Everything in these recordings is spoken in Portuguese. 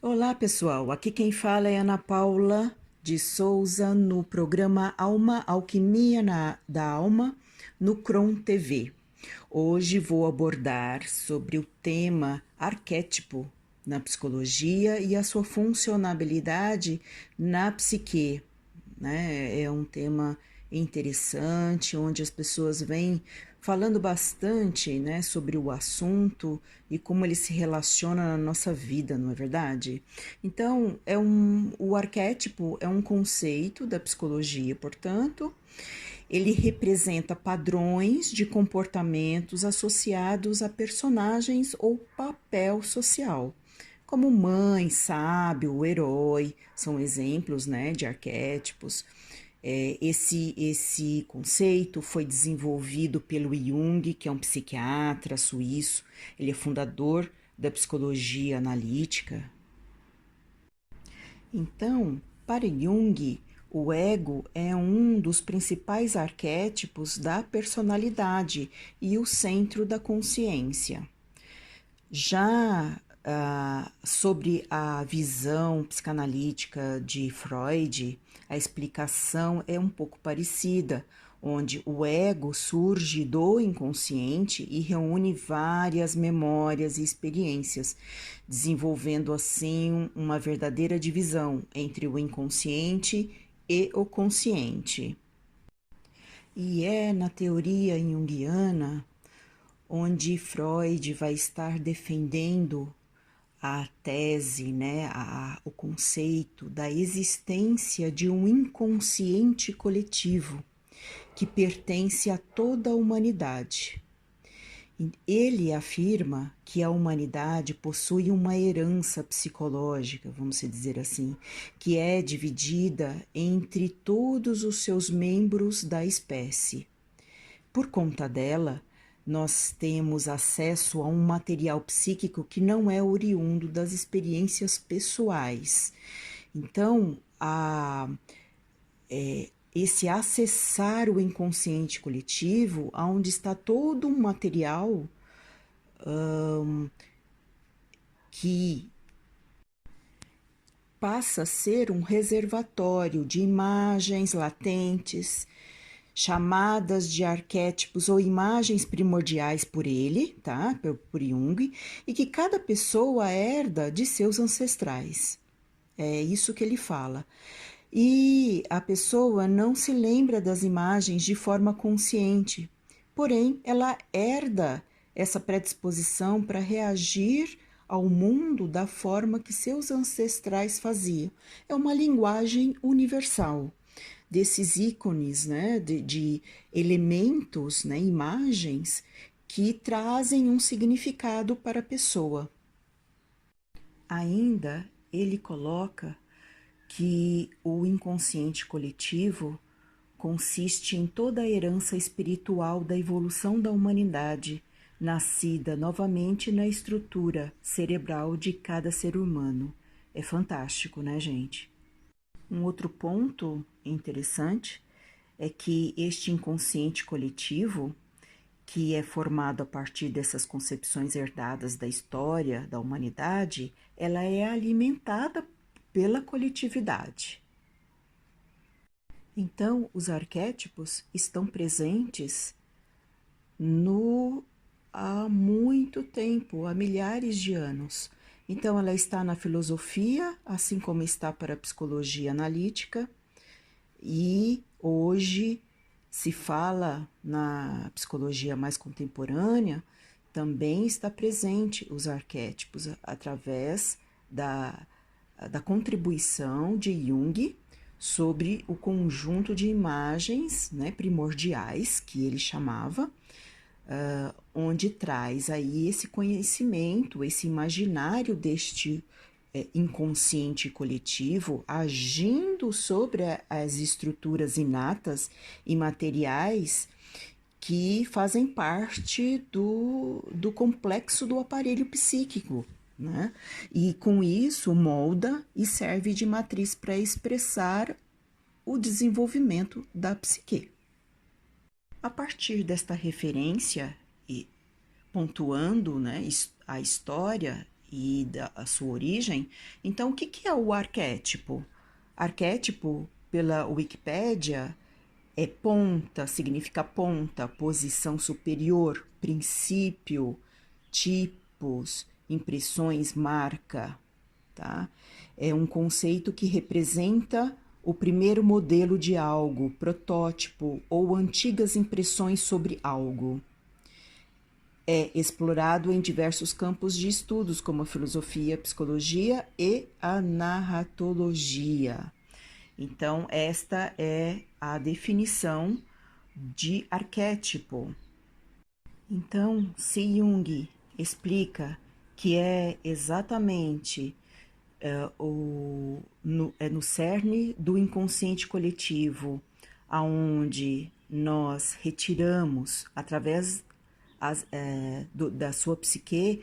Olá, pessoal. Aqui quem fala é Ana Paula de Souza no programa Alma Alquimia da Alma no Cron TV. Hoje vou abordar sobre o tema arquétipo na psicologia e a sua funcionalidade na psique, né? É um tema interessante, onde as pessoas vêm falando bastante, né, sobre o assunto e como ele se relaciona na nossa vida, não é verdade? Então, o arquétipo é um conceito da psicologia, portanto, ele representa padrões de comportamentos associados a personagens ou papel social, como mãe, sábio, herói, são exemplos, né, de arquétipos. Esse conceito foi desenvolvido pelo Jung, que é um psiquiatra suíço. Ele é fundador da psicologia analítica. Então, para Jung, o ego é um dos principais arquétipos da personalidade e o centro da consciência. Já sobre a visão psicanalítica de Freud, a explicação é um pouco parecida, onde o ego surge do inconsciente e reúne várias memórias e experiências, desenvolvendo assim uma verdadeira divisão entre o inconsciente e o consciente. E é na teoria junguiana onde Freud vai estar defendendo a tese, né, o conceito da existência de um inconsciente coletivo que pertence a toda a humanidade. Ele afirma que a humanidade possui uma herança psicológica, vamos dizer assim, que é dividida entre todos os seus membros da espécie. Por conta dela, nós temos acesso a um material psíquico que não é oriundo das experiências pessoais. Então, esse acessar o inconsciente coletivo, onde está todo um material que passa a ser um reservatório de imagens latentes, chamadas de arquétipos ou imagens primordiais por ele, tá? Por Jung, e que cada pessoa herda de seus ancestrais. É isso que ele fala. E a pessoa não se lembra das imagens de forma consciente, porém ela herda essa predisposição para reagir ao mundo da forma que seus ancestrais faziam. É uma linguagem universal desses ícones, né, de elementos, né, imagens que trazem um significado para a pessoa. Ainda ele coloca que o inconsciente coletivo consiste em toda a herança espiritual da evolução da humanidade, nascida novamente na estrutura cerebral de cada ser humano. É fantástico, né, gente? Um outro ponto interessante é que este inconsciente coletivo, que é formado a partir dessas concepções herdadas da história da humanidade, ela é alimentada pela coletividade. Então, os arquétipos estão presentes no há muito tempo, há milhares de anos. Então, ela está na filosofia, assim como está para a psicologia analítica, e hoje se fala na psicologia mais contemporânea, também está presente os arquétipos através da contribuição de Jung sobre o conjunto de imagens, né, primordiais, que ele chamava, onde traz aí esse conhecimento, esse imaginário deste inconsciente coletivo agindo sobre as estruturas inatas e materiais que fazem parte do complexo do aparelho psíquico, né? E com isso molda e serve de matriz para expressar o desenvolvimento da psique. A partir desta referência e pontuando, né, a história e da sua origem. Então, o que é o arquétipo? Arquétipo, pela Wikipédia, é ponta, significa ponta, posição superior, princípio, tipos, impressões, marca, tá? É um conceito que representa o primeiro modelo de algo, protótipo ou antigas impressões sobre algo. É explorado em diversos campos de estudos, como a filosofia, a psicologia e a narratologia. Então, esta é a definição de arquétipo. Então, se Jung explica que é exatamente no cerne do inconsciente coletivo, aonde nós retiramos, através da sua psique,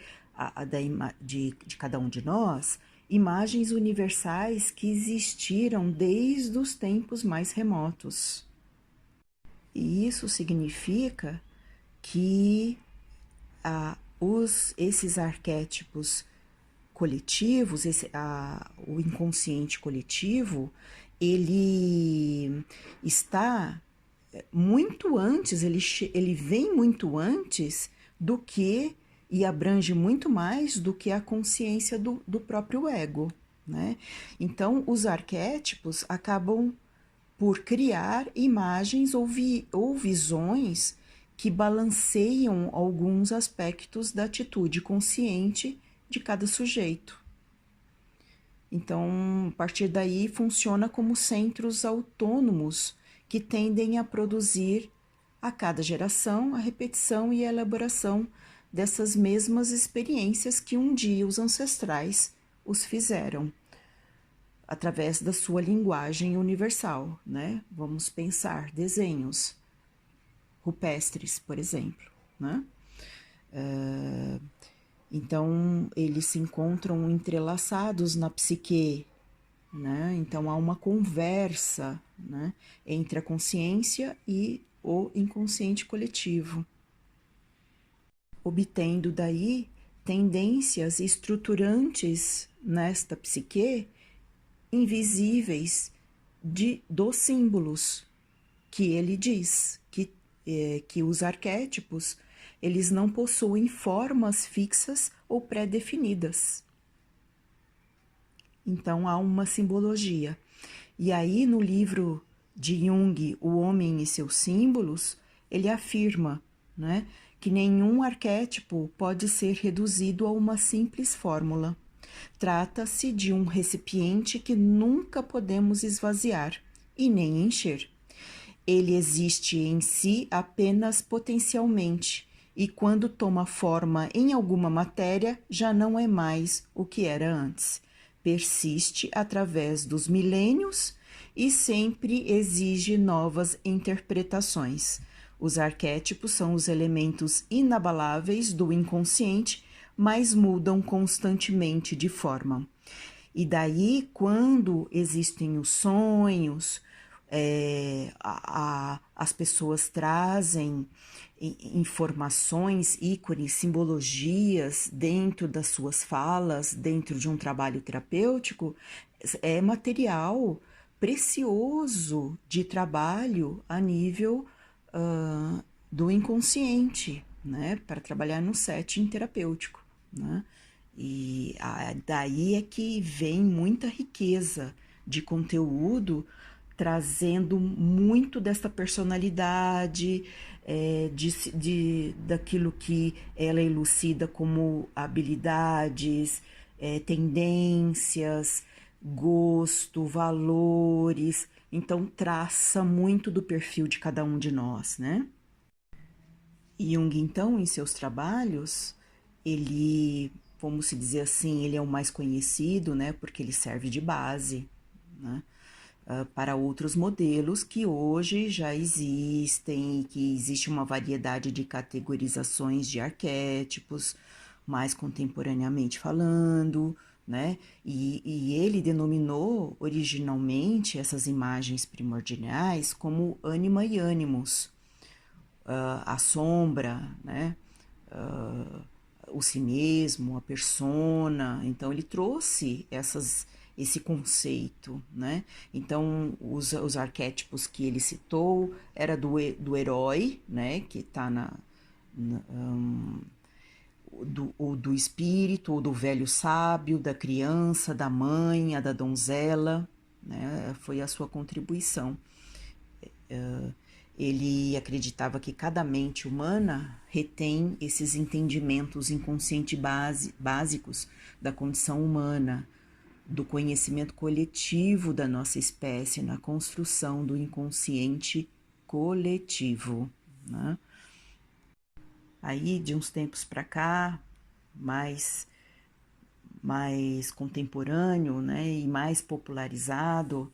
de cada um de nós, imagens universais que existiram desde os tempos mais remotos. E isso significa que esses arquétipos coletivos, o inconsciente coletivo, ele está muito antes, ele vem muito antes do que, e abrange muito mais do que a consciência do próprio ego, né? Então, os arquétipos acabam por criar imagens ou visões que balanceiam alguns aspectos da atitude consciente de cada sujeito. Então, a partir daí, funciona como centros autônomos que tendem a produzir a cada geração a repetição e a elaboração dessas mesmas experiências que um dia os ancestrais os fizeram, através da sua linguagem universal, né? Vamos pensar desenhos rupestres, por exemplo, né? Então, eles se encontram entrelaçados na psique, né? Então, há uma conversa, né, entre a consciência e o inconsciente coletivo, obtendo daí tendências estruturantes nesta psique invisíveis dos símbolos que ele diz, que os arquétipos eles não possuem formas fixas ou pré-definidas. Então há uma simbologia. E aí no livro de Jung, O Homem e seus Símbolos, ele afirma, né, que nenhum arquétipo pode ser reduzido a uma simples fórmula. Trata-se de um recipiente que nunca podemos esvaziar e nem encher. Ele existe em si apenas potencialmente, e quando toma forma em alguma matéria, já não é mais o que era antes. Persiste através dos milênios e sempre exige novas interpretações. Os arquétipos são os elementos inabaláveis do inconsciente, mas mudam constantemente de forma. E daí, quando existem os sonhos, as pessoas trazem informações, ícones, simbologias dentro das suas falas, dentro de um trabalho terapêutico, é material precioso de trabalho a nível do inconsciente, né, para trabalhar no setting terapêutico, né? E daí é que vem muita riqueza de conteúdo, trazendo muito dessa personalidade, daquilo que ela elucida como habilidades, tendências, gosto, valores. Então, traça muito do perfil de cada um de nós, né? Jung, então, em seus trabalhos, ele, vamos se dizer assim, ele é o mais conhecido, né? Porque ele serve de base, né, para outros modelos que hoje já existem, que existe uma variedade de categorizações de arquétipos, mais contemporaneamente falando, né? E ele denominou originalmente essas imagens primordiais como ânima e ânimos, a sombra, né? o si mesmo, a persona. Então ele trouxe esse conceito, né? Então os arquétipos que ele citou era do herói, né? Que está do espírito, ou do velho sábio, da criança, da mãe, a da donzela, né? Foi a sua contribuição. Ele acreditava que cada mente humana retém esses entendimentos inconscientes básicos da condição humana, do conhecimento coletivo da nossa espécie na construção do inconsciente coletivo, né? Aí, de uns tempos para cá, mais contemporâneo, né, e mais popularizado,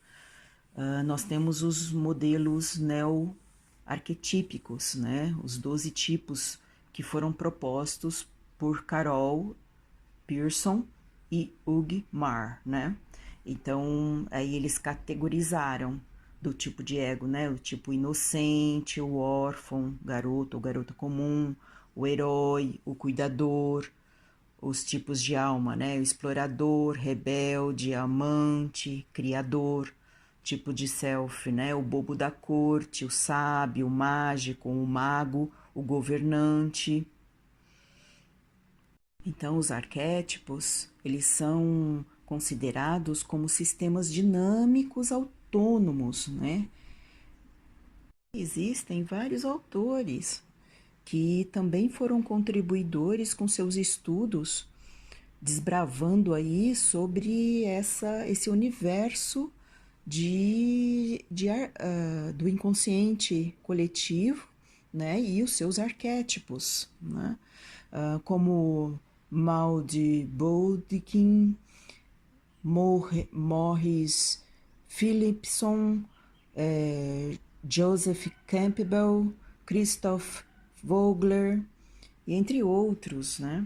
nós temos os modelos neo-arquetípicos, né, os 12 tipos que foram propostos por Carol Pearson e Hugh Marr, né? Então, aí eles categorizaram do tipo de ego, né? O tipo inocente, o órfão, garoto ou garota comum, o herói, o cuidador, os tipos de alma, né? O explorador, rebelde, amante, criador, tipo de self, né? O bobo da corte, o sábio, o mágico, o mago, o governante. Então, os arquétipos, eles são considerados como sistemas dinâmicos autônomos, né? Existem vários autores que também foram contribuidores com seus estudos, desbravando aí sobre esse universo do inconsciente coletivo, né? E os seus arquétipos, né? Como Maud Boudekin, Morris Philipson, Joseph Campbell, Christoph Vogler, e entre outros, né?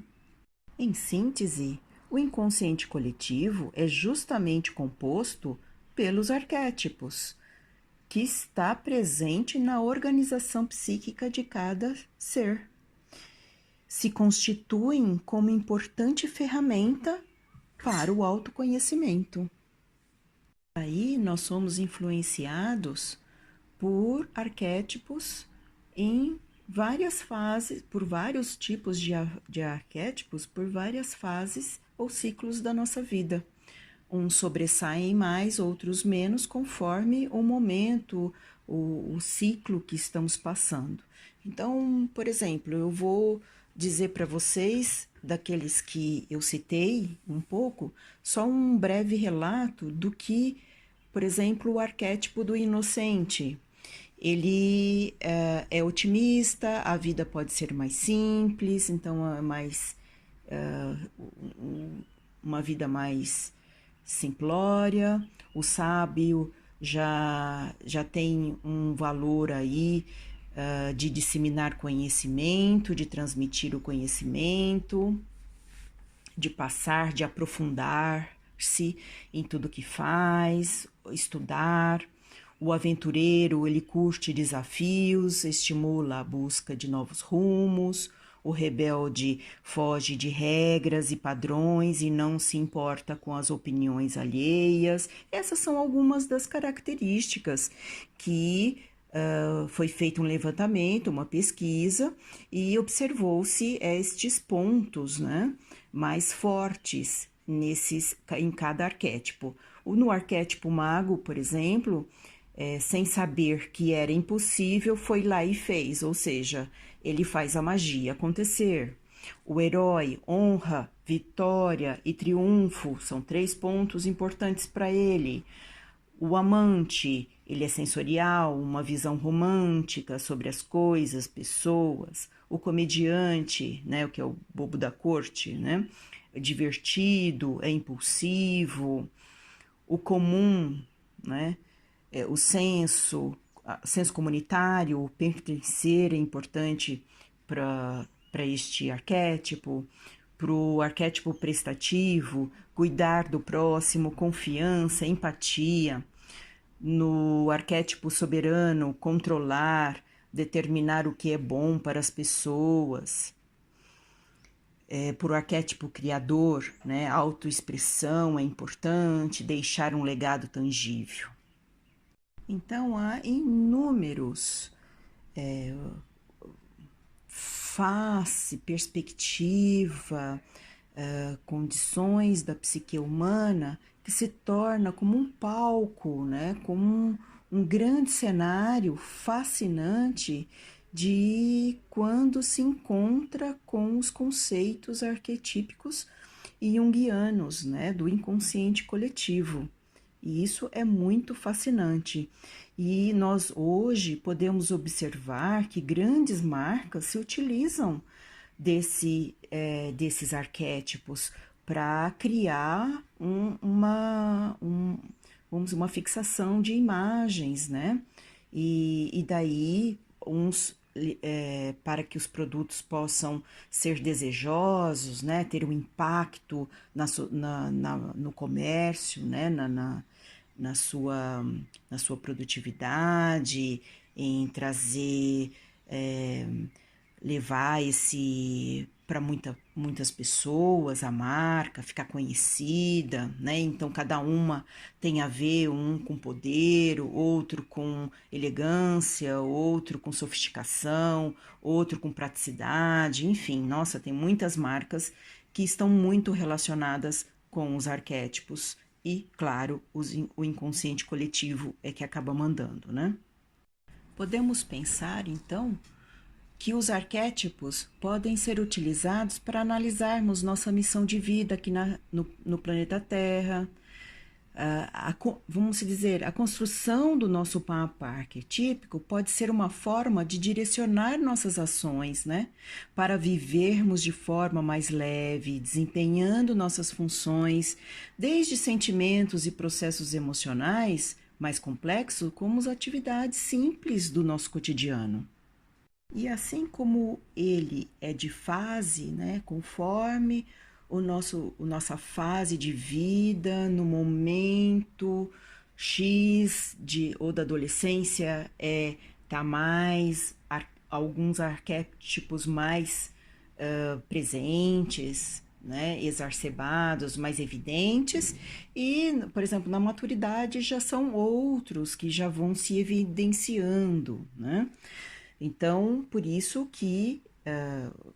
Em síntese, o inconsciente coletivo é justamente composto pelos arquétipos, que está presente na organização psíquica de cada ser. Se constituem como importante ferramenta para o autoconhecimento. Aí nós somos influenciados por arquétipos em várias fases, por vários tipos de arquétipos, por várias fases ou ciclos da nossa vida. Uns sobressaem mais, outros menos, conforme o momento, o ciclo que estamos passando. Então, por exemplo, eu vou dizer para vocês, daqueles que eu citei um pouco, só um breve relato do que, por exemplo, o arquétipo do inocente. Ele é otimista, a vida pode ser mais simples, então é mais uma vida mais simplória. O sábio já tem um valor aí de disseminar conhecimento, de transmitir o conhecimento, de passar, de aprofundar-se em tudo que faz, estudar. O aventureiro, ele curte desafios, estimula a busca de novos rumos. O rebelde foge de regras e padrões e não se importa com as opiniões alheias. Essas são algumas das características que foi feito um levantamento, uma pesquisa, e observou-se estes pontos, né, mais fortes em cada arquétipo. No arquétipo mago, por exemplo, sem saber que era impossível, foi lá e fez, ou seja, ele faz a magia acontecer. O herói, honra, vitória e triunfo são 3 pontos importantes para ele. O amante, ele é sensorial, uma visão romântica sobre as coisas, pessoas. O comediante, né, o que é o bobo da corte, né, é divertido, é impulsivo. O comum, né, o senso comunitário, o pertencer é importante para este arquétipo. Para o arquétipo prestativo, cuidar do próximo, confiança, empatia. No arquétipo soberano, controlar, determinar o que é bom para as pessoas. por arquétipo criador, né? Autoexpressão é importante, deixar um legado tangível. Então, há inúmeros face, perspectiva, condições da psique humana que se torna como um palco, né? Como um grande cenário fascinante de quando se encontra com os conceitos arquetípicos e junguianos, né? Do inconsciente coletivo. E isso é muito fascinante. E nós hoje podemos observar que grandes marcas se utilizam desses arquétipos para criar uma fixação de imagens, né? E daí para que os produtos possam ser desejosos, né? Ter um impacto no comércio, né? Na sua, na sua produtividade, em trazer, levar esse para muitas pessoas, a marca, ficar conhecida, né? Então cada uma tem a ver, um com poder, outro com elegância, outro com sofisticação, outro com praticidade, enfim, nossa, tem muitas marcas que estão muito relacionadas com os arquétipos e, claro, o inconsciente coletivo é que acaba mandando, né? Podemos pensar, então, que os arquétipos podem ser utilizados para analisarmos nossa missão de vida aqui no planeta Terra. Vamos dizer, a construção do nosso mapa arquetípico pode ser uma forma de direcionar nossas ações, né? Para vivermos de forma mais leve, desempenhando nossas funções, desde sentimentos e processos emocionais mais complexos, como as atividades simples do nosso cotidiano. E assim como ele é de fase, né, conforme nossa fase de vida, no momento X ou da adolescência, tá mais alguns arquétipos mais presentes, né, exacerbados, mais evidentes, e, por exemplo, na maturidade já são outros que já vão se evidenciando, né? Então, por isso que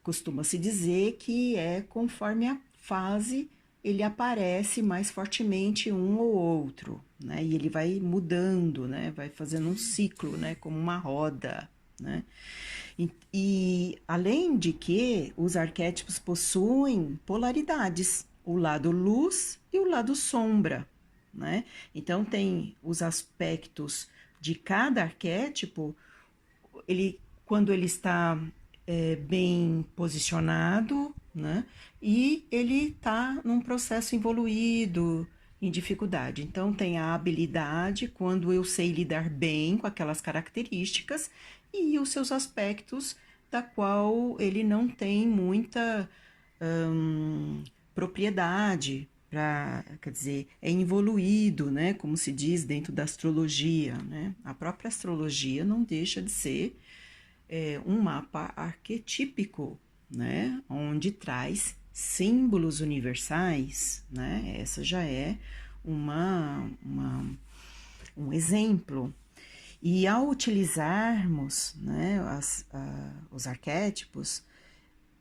costuma-se dizer que conforme a fase ele aparece mais fortemente um ou outro, né? E ele vai mudando, né? Vai fazendo um ciclo, né? Como uma roda, né? E além de que os arquétipos possuem polaridades, o lado luz e o lado sombra, né? Então tem os aspectos de cada arquétipo, quando ele está bem posicionado, né? E ele está num processo evoluído, em dificuldade. Então, tem a habilidade, quando eu sei lidar bem com aquelas características, e os seus aspectos, da qual ele não tem muita propriedade, quer dizer, é evoluído, né? Como se diz dentro da astrologia, né? A própria astrologia não deixa de ser um mapa arquetípico, né? Onde traz símbolos universais, né? Essa já é um exemplo. E ao utilizarmos, né, os arquétipos,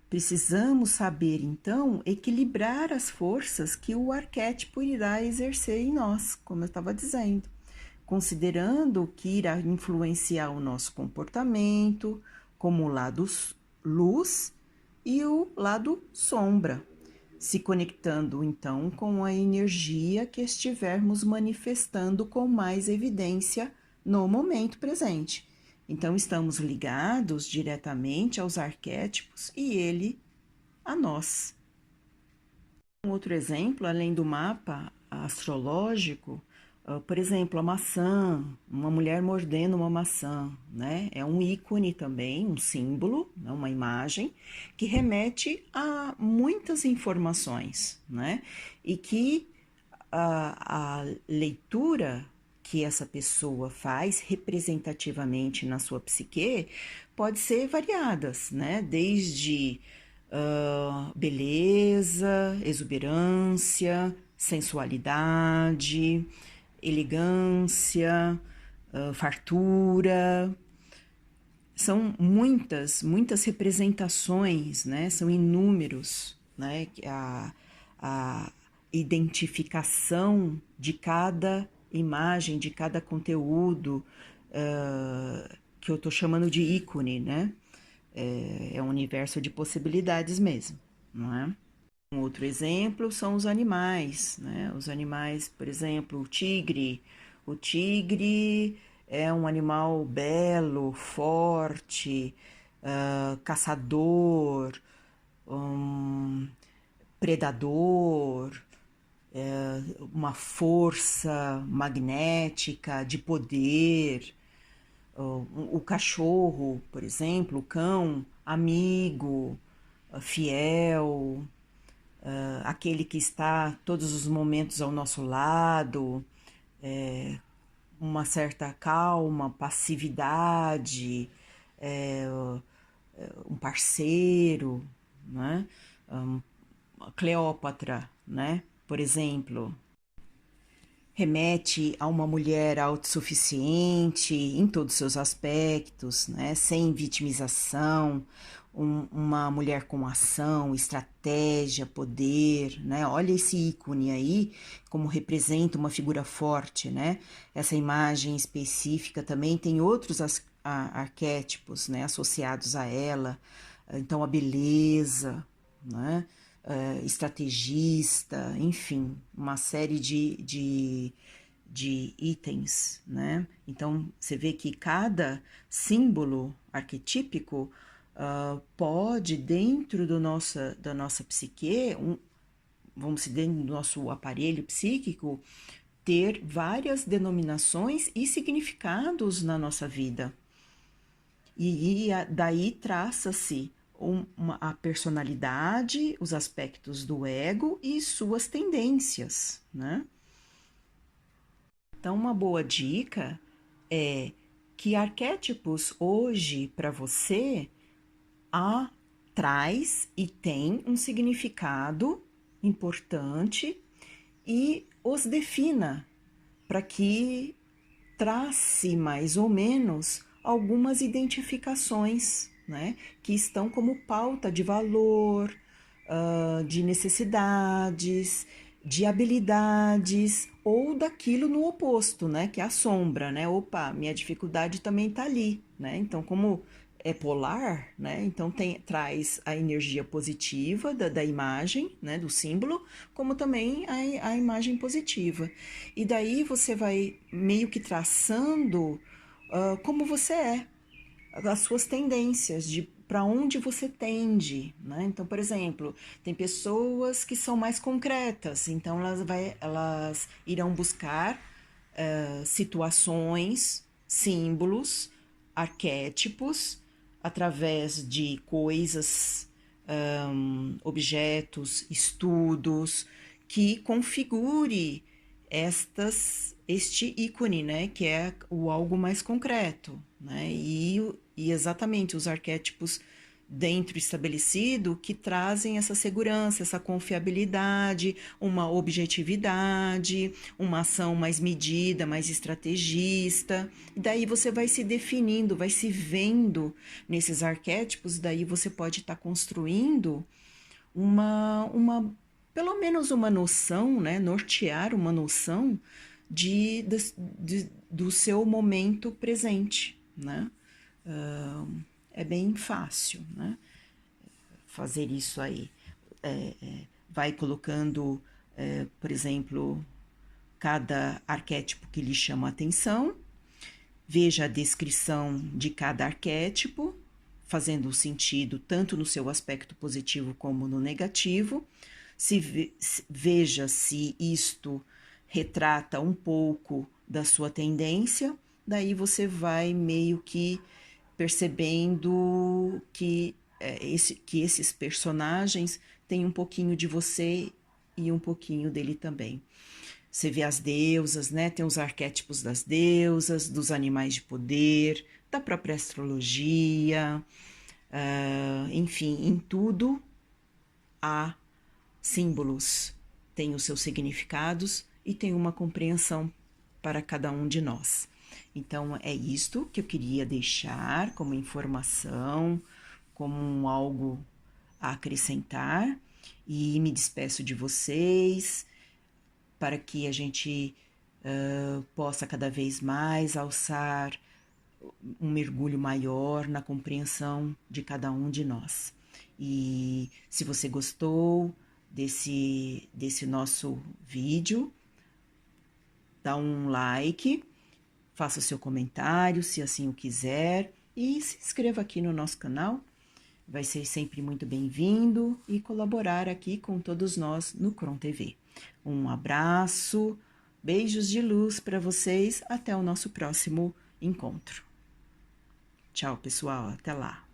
precisamos saber, então, equilibrar as forças que o arquétipo irá exercer em nós, como eu estava dizendo, considerando que irá influenciar o nosso comportamento, como o lado luz e o lado sombra, se conectando, então, com a energia que estivermos manifestando com mais evidência no momento presente. Então, estamos ligados diretamente aos arquétipos e ele a nós. Um outro exemplo, além do mapa astrológico, por exemplo, a maçã, uma mulher mordendo uma maçã, né? É um ícone também, um símbolo, né? Uma imagem que remete a muitas informações, né? E que a leitura que essa pessoa faz representativamente na sua psique pode ser variadas, né? Desde beleza, exuberância, sensualidade, elegância, fartura. São muitas representações, né? São inúmeros, né? A identificação de cada imagem, de cada conteúdo, que eu estou chamando de ícone, né? É um universo de possibilidades mesmo, não é? Um outro exemplo são os animais, né? Os animais, por exemplo, o tigre. O tigre é um animal belo, forte, caçador, predador, uma força magnética de poder. O cachorro, por exemplo, o cão, amigo, fiel, aquele que está todos os momentos ao nosso lado, uma certa calma, passividade, um parceiro, né? Cleópatra, né? Por exemplo, remete a uma mulher autossuficiente em todos os seus aspectos, né? Sem vitimização, uma mulher com ação, estratégia, poder, né? Olha esse ícone aí, como representa uma figura forte, né? Essa imagem específica também tem outros arquétipos, né? Associados a ela. Então, a beleza, né? Estrategista, enfim, uma série de itens, né? Então, você vê que cada símbolo arquetípico pode, dentro da nossa psique, vamos dizer, dentro do nosso aparelho psíquico, ter várias denominações e significados na nossa vida. E daí traça-se a personalidade, os aspectos do ego e suas tendências, né? Então, uma boa dica é que arquétipos hoje para você traz e tem um significado importante e os defina para que trace mais ou menos algumas identificações, né, que estão como pauta de valor, de necessidades, de habilidades ou daquilo no oposto, né, que é a sombra, né? Opa, minha dificuldade também está ali, né? Então, como é polar, né? Então traz a energia positiva da imagem, né? Do símbolo, como também a imagem positiva. E daí você vai meio que traçando como você é, as suas tendências, de para onde você tende, né? Então, por exemplo, tem pessoas que são mais concretas, então elas irão buscar situações, símbolos, arquétipos, através de coisas, objetos, estudos, que configure este ícone, né, que é o algo mais concreto, né, e exatamente os arquétipos dentro estabelecido que trazem essa segurança, essa confiabilidade, uma objetividade, uma ação mais medida, mais estrategista. E daí você vai se definindo, vai se vendo nesses arquétipos, daí você pode estar construindo uma pelo menos uma noção, né, nortear uma noção do seu momento presente, né? É bem fácil, né, fazer isso aí. Vai colocando, por exemplo, cada arquétipo que lhe chama a atenção, veja a descrição de cada arquétipo, fazendo sentido tanto no seu aspecto positivo como no negativo. Veja se isto retrata um pouco da sua tendência, daí você vai meio que percebendo que esses personagens têm um pouquinho de você e um pouquinho dele também. Você vê as deusas, né? Tem os arquétipos das deusas, dos animais de poder, da própria astrologia, enfim, em tudo há símbolos, têm os seus significados e tem uma compreensão para cada um de nós. Então, é isto que eu queria deixar como informação, como algo a acrescentar, e me despeço de vocês para que a gente possa cada vez mais alçar um mergulho maior na compreensão de cada um de nós. E se você gostou desse nosso vídeo, dá um like, faça o seu comentário, se assim o quiser, e se inscreva aqui no nosso canal. Vai ser sempre muito bem-vindo e colaborar aqui com todos nós no Cron TV. Um abraço, beijos de luz para vocês, até o nosso próximo encontro. Tchau, pessoal, até lá.